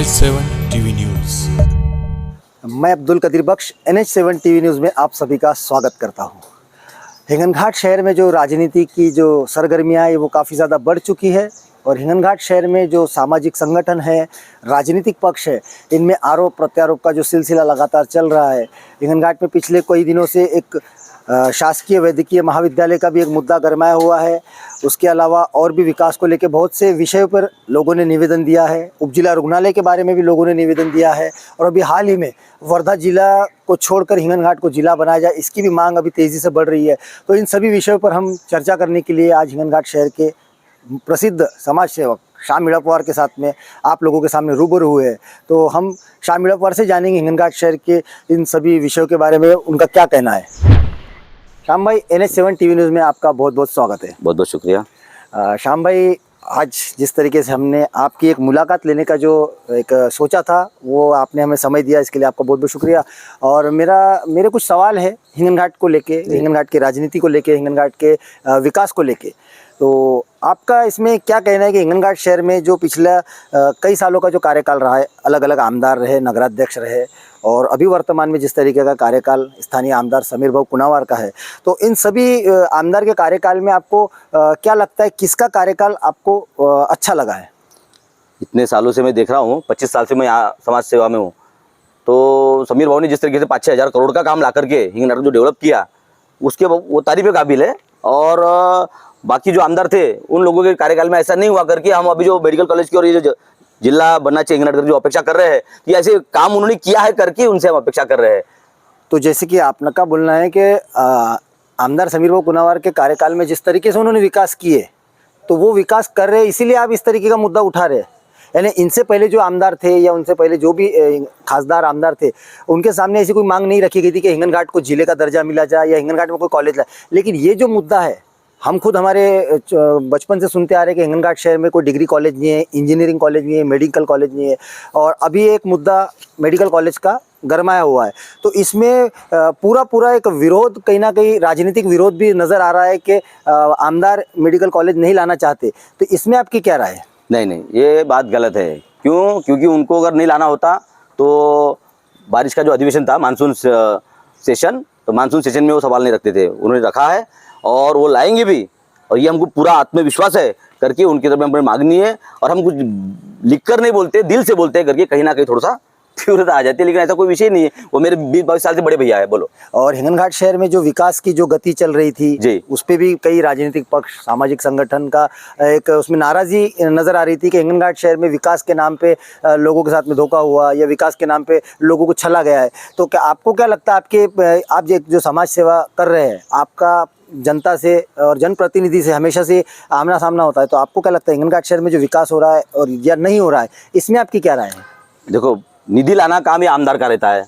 NH7 TV news. मैं अब्दुल कदीर बख्श NH7 TV news में आप सभी का स्वागत करता हूं। हिंगनघाट शहर में जो राजनीति की जो सरगर्मियाँ है वो काफ़ी ज़्यादा बढ़ चुकी है और हिंगनघाट शहर में जो सामाजिक संगठन है, राजनीतिक पक्ष है, इनमें आरोप प्रत्यारोप का जो सिलसिला लगातार चल रहा है। हिंगनघाट में पिछले कई दिनों से एक शासकीय वैद्यकीय महाविद्यालय का भी एक मुद्दा गरमाया हुआ है। उसके अलावा और भी विकास को लेकर बहुत से विषयों पर लोगों ने निवेदन दिया है। उपजिला रुग्णालय के बारे में भी लोगों ने निवेदन दिया है और अभी हाल ही में वर्धा जिला को छोड़कर हिंगनघाट को जिला बनाया जाए, इसकी भी मांग अभी तेज़ी से बढ़ रही है। तो इन सभी विषयों पर हम चर्चा करने के लिए आज हिंगनघाट शहर के प्रसिद्ध समाज सेवक श्याम मीणापवार के साथ में आप लोगों के सामने रूबरू हुए हैं। तो हम श्याम मीणापवार से जानेंगे हिंगनघाट शहर के इन सभी विषयों के बारे में, उनका क्या कहना है। श्याम भाई, NH7 टीवी न्यूज़ में आपका बहुत बहुत स्वागत है। बहुत बहुत शुक्रिया। श्याम भाई, आज जिस तरीके से हमने आपकी एक मुलाकात लेने का जो एक सोचा था वो आपने हमें समय दिया, इसके लिए आपका बहुत बहुत शुक्रिया। और मेरे कुछ सवाल है हिंगनघाट को लेके, हिंगनघाट की राजनीति को लेके, हिंगनघाट के विकास को लेके। तो आपका इसमें क्या कहना है कि हिंगनघाट शहर में जो पिछला कई सालों का जो कार्यकाल रहा है, अलग अलग आमदार रहे, नगराध्यक्ष रहे और अभी वर्तमान में जिस तरीके का कार्यकाल स्थानीय आमदार समीर भाऊ कुनावार का है, तो इन सभी आमदार के कार्यकाल में आपको क्या लगता है, किसका कार्यकाल आपको अच्छा लगा है? इतने सालों से मैं देख रहा हूँ, 25 साल से मैं यहाँ समाज सेवा में हूँ, तो समीर भाऊ ने जिस तरीके से 5-6 हज़ार करोड़ का काम ला करके हिंगनघाट जो डेवलप किया, उसके वो तारीफ काबिल है। और बाकी जो आमदार थे उन लोगों के कार्यकाल में ऐसा नहीं हुआ करके हम अभी जो मेडिकल कॉलेज की और ये जो जिला बनना चाहिए हिंगनघाट, जो अपेक्षा कर रहे हैं कि ऐसे काम उन्होंने किया है करके उनसे हम अपेक्षा कर रहे हैं। तो जैसे कि आपका बोलना है कि आमदार समीर भाऊ कुनावार के कार्यकाल में जिस तरीके से उन्होंने विकास किए, तो वो विकास कर रहे हैं, इसीलिए आप इस तरीके का मुद्दा उठा रहे हैं। यानी इनसे पहले जो आमदार थे या उनसे पहले जो भी खासदार आमदार थे, उनके सामने ऐसी कोई मांग नहीं रखी गई थी कि हिंगनघाट को जिले का दर्जा मिला जाए या हिंगनघाट में कोई कॉलेज लाए। लेकिन ये जो मुद्दा है, हम खुद हमारे बचपन से सुनते आ रहे हैं कि हिंगनघाट शहर में कोई डिग्री कॉलेज नहीं है, इंजीनियरिंग कॉलेज नहीं है, मेडिकल कॉलेज नहीं है, और अभी एक मुद्दा मेडिकल कॉलेज का गरमाया हुआ है। तो इसमें पूरा एक विरोध, कहीं ना कहीं राजनीतिक विरोध भी नज़र आ रहा है कि आमदार मेडिकल कॉलेज नहीं लाना चाहते। तो इसमें आपकी क्या राय है? नहीं, ये बात गलत है। क्यों? क्योंकि उनको अगर नहीं लाना होता तो बारिश का जो अधिवेशन था, मानसून सेशन, तो मानसून सेशन में वो सवाल नहीं रखते थे। उन्होंने रखा है और वो लाएंगे भी, और ये हमको पूरा आत्मविश्वास है करके उनकी तरफ हमें मांगनी है। और हम कुछ लिखकर नहीं बोलते, दिल से बोलते हैं करके कहीं ना कहीं थोड़ा सा तीव्रता आ जाती है, लेकिन ऐसा कोई विषय नहीं है। वो मेरे 20-22 साल से बड़े भैया है। बोलो। और हिंगनघाट शहर में जो विकास की जो गति चल रही थी जी, उस पर भी कई राजनीतिक पक्ष, सामाजिक संगठन का एक उसमें नाराज़ी नज़र आ रही थी कि हिंगनघाट शहर में विकास के नाम पे लोगों के साथ में धोखा हुआ या विकास के नाम पे लोगों को छला गया है। तो क्या आपको क्या लगता है, आप जो समाज सेवा कर रहे हैं, आपका जनता से और जनप्रतिनिधि से हमेशा से आमना सामना होता है, तो आपको क्या लगता है हिंगनघाट शहर में जो विकास हो रहा है और या नहीं हो रहा है, इसमें आपकी क्या राय है? देखो, निधि लाना काम ये आमदार का रहता है।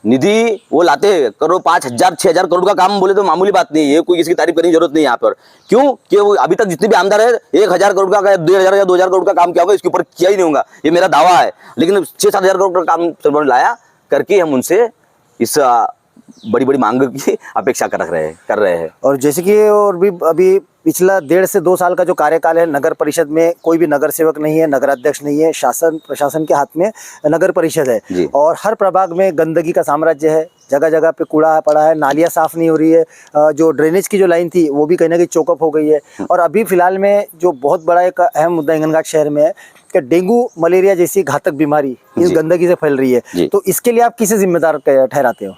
निधि वो लाते हैं, करोड़ 5,000-6,000 करोड़ का काम बोले तो मामूली बात नहीं है। ये कोई किसी की तारीफ करने की जरूरत नहीं है यहाँ पर। क्यों? कि वो अभी तक जितने भी आमदार है 1,000 करोड़ का, 2,000 या 2,000 करोड़ का काम क्या होगा इसके ऊपर किया ही नहीं होगा, ये मेरा दावा है। लेकिन 6-7 हज़ार करोड़ का काम लाया करके हम उनसे इस बड़ी बड़ी मांग की अपेक्षा कर रहे हैं। और जैसे कि और भी अभी पिछला 1.5 से 2 साल का जो कार्यकाल है, नगर परिषद में कोई भी नगर सेवक नहीं है, नगराध्यक्ष नहीं है, शासन प्रशासन के हाथ में नगर परिषद है और हर प्रभाग में गंदगी का साम्राज्य है। जगह जगह पे कूड़ा पड़ा है, नालियाँ साफ़ नहीं हो रही है, जो ड्रेनेज की जो लाइन थी वो भी कहीं ना कहीं चौकअप हो गई है। और अभी फिलहाल में जो बहुत बड़ा एक अहम मुद्दा हिंगनघाट शहर में है कि डेंगू मलेरिया जैसी घातक बीमारी इस गंदगी से फैल रही है। तो इसके लिए आप किसे जिम्मेदार ठहराते हो?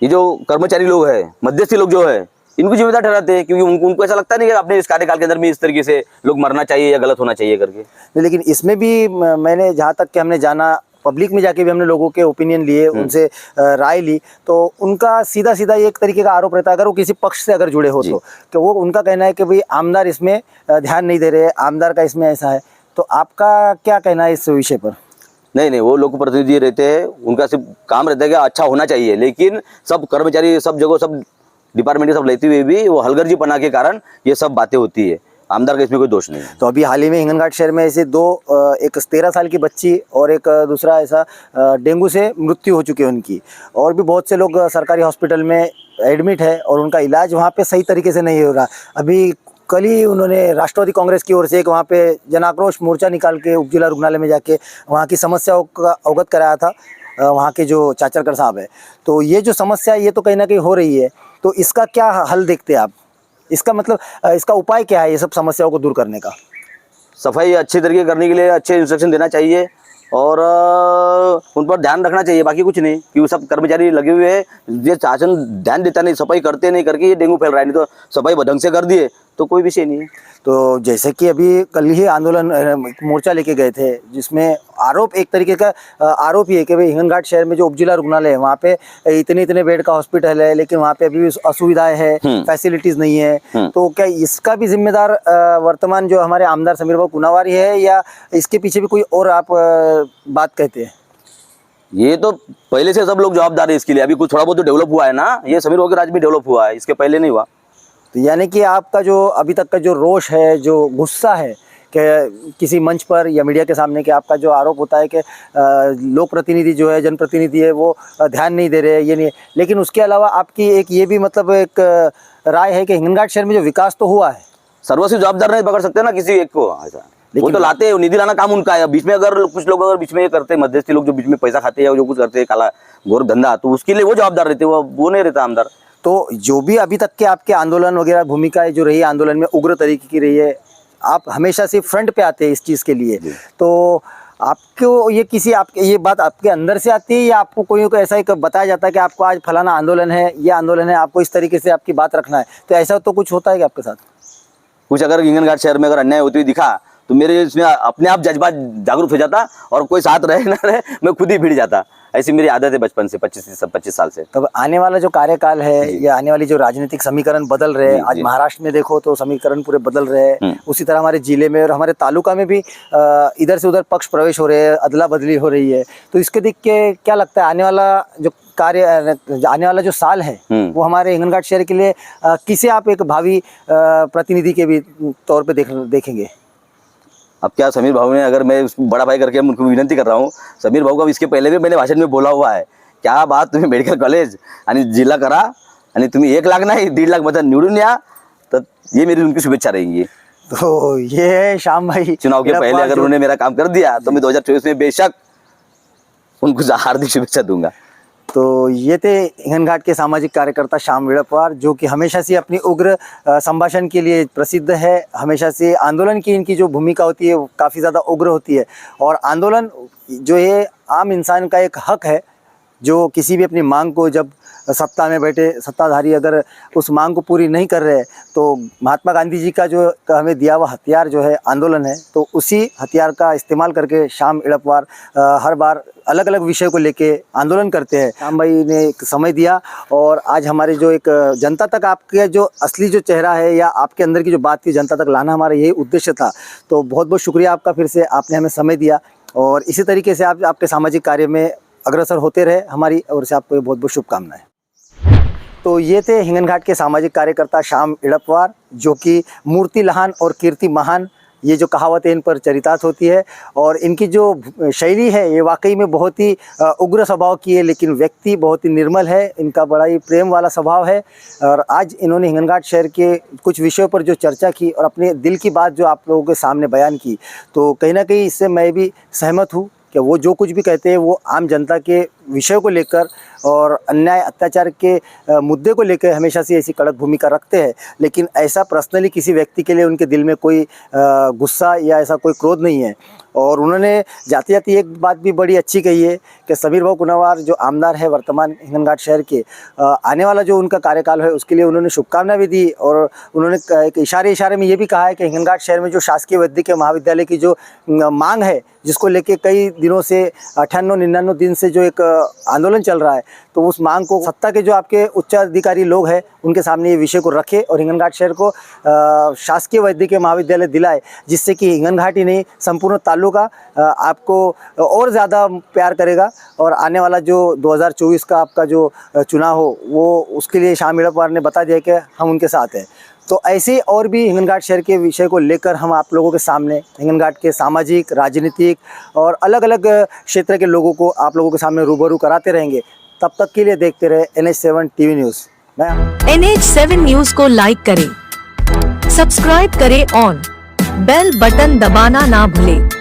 ये जो कर्मचारी लोग हैं, मध्यस्थी लोग जो है, इनको जिम्मेदार ठहराते हैं, क्योंकि उनको ऐसा लगता नहीं कि अपने इस कार्यकाल के अंदर में इस तरीके से लोग मरना चाहिए या गलत होना चाहिए करके। लेकिन इसमें भी मैंने जहाँ तक कि हमने जाना, पब्लिक में जाके भी हमने लोगों के ओपिनियन लिए, उनसे राय ली, तो उनका सीधा एक तरीके का आरोप रहता है, अगर वो किसी पक्ष से अगर जुड़े हो तो, कि वो उनका कहना है कि भाई आमदार इसमें ध्यान नहीं दे रहे, आमदार का इसमें ऐसा है। तो आपका क्या कहना है इस विषय पर? नहीं, वो लोग प्रतिनिधि रहते हैं, उनका सिर्फ काम रहता है कि अच्छा होना चाहिए, लेकिन सब कर्मचारी सब जगह सब डिपार्टमेंट के सब लेते हुए भी वो हलगर्जी पना के कारण ये सब बातें होती है। आमदार का इसमें कोई दोष नहीं है। तो अभी हाल ही में हिंगनघाट शहर में ऐसे एक 13 साल की बच्ची और एक दूसरा ऐसा डेंगू से मृत्यु हो चुकी है उनकी, और भी बहुत से लोग सरकारी हॉस्पिटल में एडमिट है और उनका इलाज वहाँ पे सही तरीके से नहीं हो रहा। अभी कल ही उन्होंने राष्ट्रवादी कांग्रेस की ओर से एक वहाँ पे जन आक्रोश मोर्चा निकाल के उपजिला रुग्णालय में जाके वहाँ की समस्याओं का अवगत कराया था वहाँ के जो चाचरकर साहब है। तो ये जो समस्या है ये तो कहीं ना कहीं हो रही है, तो इसका क्या हल देखते हैं आप? इसका मतलब इसका उपाय क्या है ये सब समस्याओं को दूर करने का? सफाई अच्छे तरीके करने के लिए अच्छे इंस्ट्रक्शन देना चाहिए और उन पर ध्यान रखना चाहिए, बाकी कुछ नहीं। कि वो सब कर्मचारी लगे हुए हैं, ये शासन ध्यान देता नहीं, सफाई करते नहीं, करके ये डेंगू फैल रहा है। नहीं तो सफाई ढंग से कर दिए तो कोई विषय नहीं है। तो जैसे कि अभी कल ही आंदोलन मोर्चा लेके गए थे, जिसमें आरोप एक तरीके का आरोप ये है कि भाई हिंगनघाट शहर में जो उपजिला रुग्णालय है वहाँ पे इतने बेड का हॉस्पिटल है, लेकिन वहाँ पे अभी भी असुविधाएं है, फैसिलिटीज नहीं है। तो क्या इसका भी जिम्मेदार वर्तमान जो हमारे आमदार समीर भाऊ कुनावारी है, या इसके पीछे भी कोई और आप बात कहते हैं? ये तो पहले से सब लोग जवाबदार है इसके लिए। अभी कुछ थोड़ा बहुत तो डेवलप हुआ है ना, ये समीर भाऊ के राज में डेवलप हुआ है, इसके पहले नहीं हुआ। तो यानी कि आपका जो अभी तक का जो रोष है, जो गुस्सा है कि किसी मंच पर या मीडिया के सामने कि आपका जो आरोप होता है कि लोक प्रतिनिधि जो है, जनप्रतिनिधि है, वो ध्यान नहीं दे रहे, ये नहीं, लेकिन उसके अलावा आपकी एक ये भी मतलब एक राय है कि हिंगनघाट शहर में जो विकास तो हुआ है, सर्वस्व जवाबदार नहीं पकड़ सकते ना किसी एक को ऐसा। वो तो लाते हैं, निधि लाना काम उनका है। बीच में अगर कुछ लोग अगर बीच में ये करते हैं, मध्यस्थी लोग जो बीच में पैसा खाते हैं, जो कुछ करते हैं काला घोर धंधा, तो उसके लिए वो जवाबदार रहते हैं, वो नहीं रहता आमदार। तो जो भी अभी तक के आपके आंदोलन वगैरह भूमिकाएं जो रही आंदोलन में उग्र तरीके की रही है, आप हमेशा से फ्रंट पे आते हैं इस चीज़ के लिए, तो आपको ये किसी आपके ये बात आपके अंदर से आती है, या आपको कोई को ऐसा एक बताया जाता है कि आपको आज फलाना आंदोलन है, ये आंदोलन है, आपको इस तरीके से आपकी बात रखना है, तो ऐसा तो कुछ होता है कि आपके साथ? कुछ अगर हिंगनघाट शहर में अगर अन्याय होती हुई दिखा तो मेरे इसमें अपने आप जज्बा जागरूक हो जाता, और कोई साथ रहे ना रहे मैं खुद ही भिड़ जाता। ऐसी मेरी आदत है बचपन से, 25 साल से। तब आने वाला जो कार्यकाल है या आने वाली जो राजनीतिक समीकरण बदल रहे हैं, आज महाराष्ट्र में देखो तो समीकरण पूरे बदल रहे हैं, उसी तरह हमारे जिले में और हमारे तालुका में भी इधर से उधर पक्ष प्रवेश हो रहे हैं, अदला बदली हो रही है, तो इसके देख के क्या लगता है आने वाला जो कार्य, आने वाला जो साल है वो हमारे हिंगनघाट शहर के लिए किसे आप एक भावी प्रतिनिधि के भी तौर पे देखेंगे? अब क्या समीर भाऊ ने, अगर मैं बड़ा भाई करके उनको विनंती कर रहा हूँ, समीर भाऊ का इसके पहले भी मैंने भाषण में बोला हुआ है, क्या बात तुम्ही मेडिकल कॉलेज आणि जिल्हा करा आणि तुम्ही 1 लाख नाही 1.5 लाख मतदान निवडून या, तो ये मेरी उनकी शुभेच्छा रहेंगी। तो ये है श्याम भाई, चुनाव के पहले अगर उन्होंने मेरा काम कर दिया तो मैं 2024 में बेशक उनको हार्दिक शुभेच्छा दूंगा। तो ये थे हिंगनघाट के सामाजिक कार्यकर्ता श्याम विड़पवार, जो कि हमेशा से अपनी उग्र संभाषण के लिए प्रसिद्ध है। हमेशा से आंदोलन की इनकी जो भूमिका होती है वो काफ़ी ज़्यादा उग्र होती है, और आंदोलन जो है आम इंसान का एक हक है, जो किसी भी अपनी मांग को, जब सत्ता में बैठे सत्ताधारी अगर उस मांग को पूरी नहीं कर रहे, तो महात्मा गांधी जी का जो हमें दिया हुआ हथियार जो है आंदोलन है, तो उसी हथियार का इस्तेमाल करके श्याम इड़पवार हर बार अलग अलग विषय को लेके आंदोलन करते हैं। श्याम भाई ने एक समय दिया, और आज हमारे जो एक जनता तक आपके जो असली जो चेहरा है या आपके अंदर की जो बात थी जनता तक लाना, हमारा यही उद्देश्य था। तो बहुत बहुत शुक्रिया आपका, फिर से आपने हमें समय दिया, और इसी तरीके से आप आपके सामाजिक कार्य में अग्रसर होते रहे। हमारी ओर से आपको बहुत बहुत शुभकामनाएं। तो ये थे हिंगनघाट के सामाजिक कार्यकर्ता श्याम इड़पवार, जो कि मूर्ति लहान और कीर्ति महान, ये जो कहावत है इन पर चरितार्थ होती है, और इनकी जो शैली है ये वाकई में बहुत ही उग्र स्वभाव की है, लेकिन व्यक्ति बहुत ही निर्मल है, इनका बड़ा ही प्रेम वाला स्वभाव है। और आज इन्होंने हिंगनघाट शहर के कुछ विषयों पर जो चर्चा की और अपने दिल की बात जो आप लोगों के सामने बयान की, तो कहीं ना कहीं इससे मैं भी सहमत हूँ कि वो जो कुछ भी कहते हैं वो आम जनता के विषय को लेकर और अन्याय अत्याचार के मुद्दे को लेकर हमेशा से ऐसी कड़क भूमिका रखते हैं, लेकिन ऐसा पर्सनली किसी व्यक्ति के लिए उनके दिल में कोई गुस्सा या ऐसा कोई क्रोध नहीं है। और उन्होंने जाते जाते एक बात भी बड़ी अच्छी कही है कि समीर भाऊ कुनावार जो आमदार है वर्तमान हिंगनघाट शहर के, आने वाला जो उनका कार्यकाल है उसके लिए उन्होंने शुभकामना भी दी, और उन्होंने एक इशारे में ये भी कहा है कि हिंगनघाट शहर में जो शासकीय वैद्यकीय महाविद्यालय की जो मांग है, जिसको लेके कई दिनों से 98-99 दिन से जो एक आंदोलन चल रहा है, तो उस मांग को सत्ता के जो आपके उच्चाधिकारी लोग हैं उनके सामने ये विषय को रखे और हिंगनघाट शहर को शासकीय वैद्यकीय महाविद्यालय दिलाए, जिससे कि हिंगनघाट ही नहीं संपूर्ण तालुका आपको और ज़्यादा प्यार करेगा। और आने वाला जो 2024 का आपका जो चुनाव हो, वो उसके लिए श्याम इड़पवार ने बता दिया कि हम उनके साथ हैं। तो ऐसे और भी हिंगनघाट शहर के विषय को लेकर हम आप लोगों के सामने हिंगनघाट के सामाजिक, राजनीतिक और अलग अलग क्षेत्र के लोगों को आप लोगों के सामने रूबरू कराते रहेंगे। तब तक के लिए देखते रहे NH7 TV news. NH7 news को लाइक करें, सब्सक्राइब करें और बेल बटन दबाना ना भूलें।